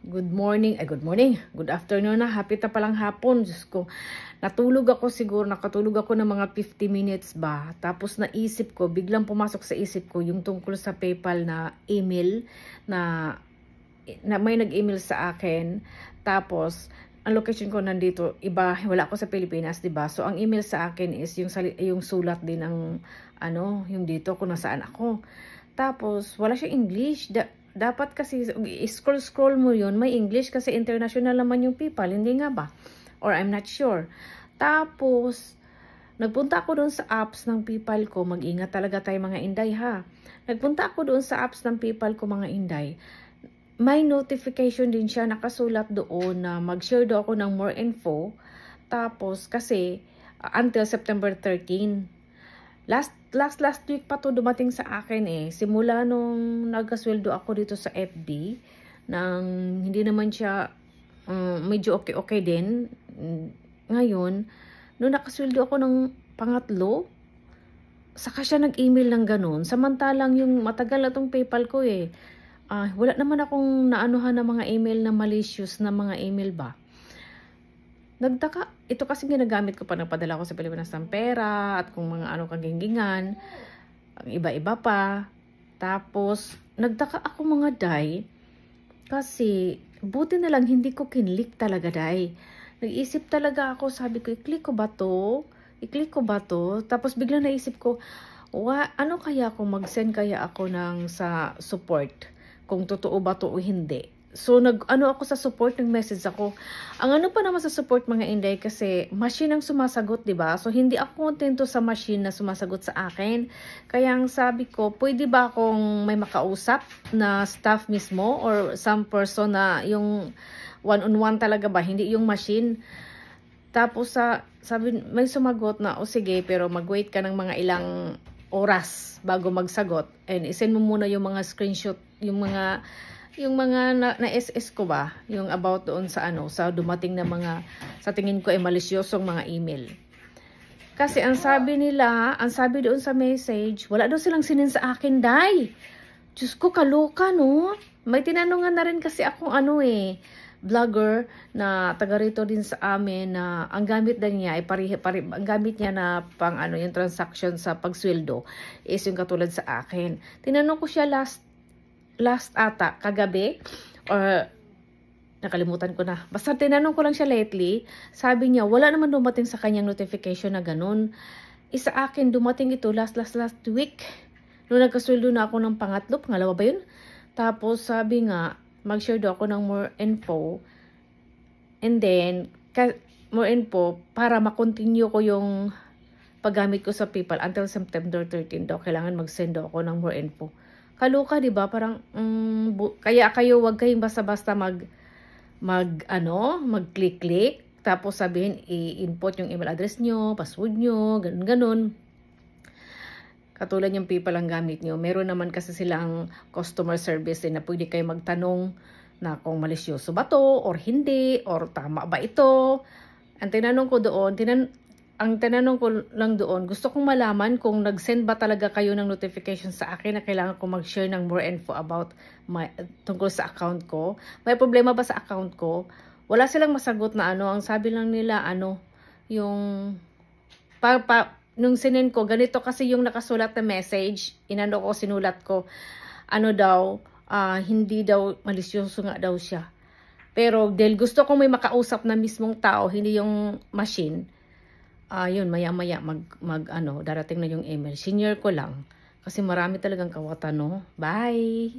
Good morning, good morning, good afternoon na, happy ta palang hapon. Diyos ko, natulog ako siguro, nakatulog ako ng mga 50 minutes ba. Tapos naisip ko, biglang pumasok sa isip ko yung tungkol sa PayPal na email na may nag-email sa akin. Tapos, ang location ko nandito, iba, wala ako sa Pilipinas, 'di ba? So, ang email sa akin is yung sulat din ng, yung dito kung nasaan ako. Tapos, wala siya English. Dapat kasi, scroll mo yun, may English kasi international naman yung PayPal, hindi nga ba? Or I'm not sure. Tapos, nagpunta ako doon sa apps ng PayPal ko. Mag-ingat talaga tayo mga Inday ha. Nagpunta ako doon sa apps ng PayPal ko mga Inday. May notification din siya nakasulat doon na mag-share daw ako ng more info. Tapos kasi until September 13. Last week pa to dumating sa akin eh. Simula nung nagkasweldo ako dito sa FB nang hindi naman siya medyo okay din. Ngayon, nung nakasweldo ako ng pangatlo, saka siya nag-email ng ganun. Samantalang yung matagal na tong PayPal ko eh. Wala naman akong naanuhan ng mga email na malicious na mga email ba. Nagtaka, ito kasi ginagamit ko pa, nagpadala ko sa Pilipinas ng pera at kung mga kaginggingan, ang iba-iba pa. Tapos, nagtaka ako mga day, kasi buti na lang hindi ko kinlik talaga day. Nag-isip talaga ako, sabi ko, i-click ko ba to? I-click ko ba to? Tapos biglang naisip ko, ano kaya kung mag-send kaya ako sa support? Kung totoo ba to o hindi. So, ako sa support, nag-message ako. Ang pa naman sa support mga Inday, kasi machine ang sumasagot, di ba? So, hindi ako kontento sa machine na sumasagot sa akin. Kaya ang sabi ko, pwede ba akong may makausap na staff mismo or some person na yung one-on-one talaga ba? Hindi yung machine. Tapos, sabi, may sumagot na, sige, pero mag-wait ka ng mga ilang oras bago magsagot. And isend mo muna yung mga screenshot, yung mga na-SS ko ba, yung about doon sa sa dumating na mga, sa tingin ko ay malisyosong mga email. Kasi ang sabi doon sa message, wala daw silang sinin sa akin, day. Diyos ko, kaloka, no? May tinanungan na rin kasi akong vlogger na taga rito din sa amin na ang gamit din niya ay ang gamit niya na pang yung transaction sa pagsweldo is yung katulad sa akin. Tinanong ko siya last ata, kagabi, or nakalimutan ko na. Basta tinanong ko lang siya lately, sabi niya, wala naman dumating sa kanyang notification na ganun. Isa akin, dumating ito last week. Noong nagkasweldo na ako ng pangalawa ba yun? Tapos sabi nga, mag-share daw ako ng more info. And then, more info, para makontinue ko yung paggamit ko sa PayPal until September 13 daw. Kailangan mag-send daw ako ng more info. Kaloka, 'di ba? Parang kaya kayo wag kayong basta-basta mag-click tapos sabihin i-input yung email address nyo, password nyo, ganun. Katulad yung PayPal ang gamit nyo. Meron naman kasi silang customer service na pwede kayo magtanong na kung malisyoso ba to or hindi or tama ba ito. Ang tinanong ko lang doon, gusto kong malaman kung nag-send ba talaga kayo ng notification sa akin na kailangan kong mag-share ng more info about tungkol sa account ko. May problema ba sa account ko? Wala silang masagot na ang sabi lang nila yung nung sinend ko, ganito kasi yung nakasulat na message, sinulat ko, hindi daw malisyoso nga daw siya. Pero dahil gusto kong may makausap na mismong tao, hindi yung machine, yun, maya-maya darating na yung email. Senior ko lang. Kasi marami talagang kawatan, no? Bye!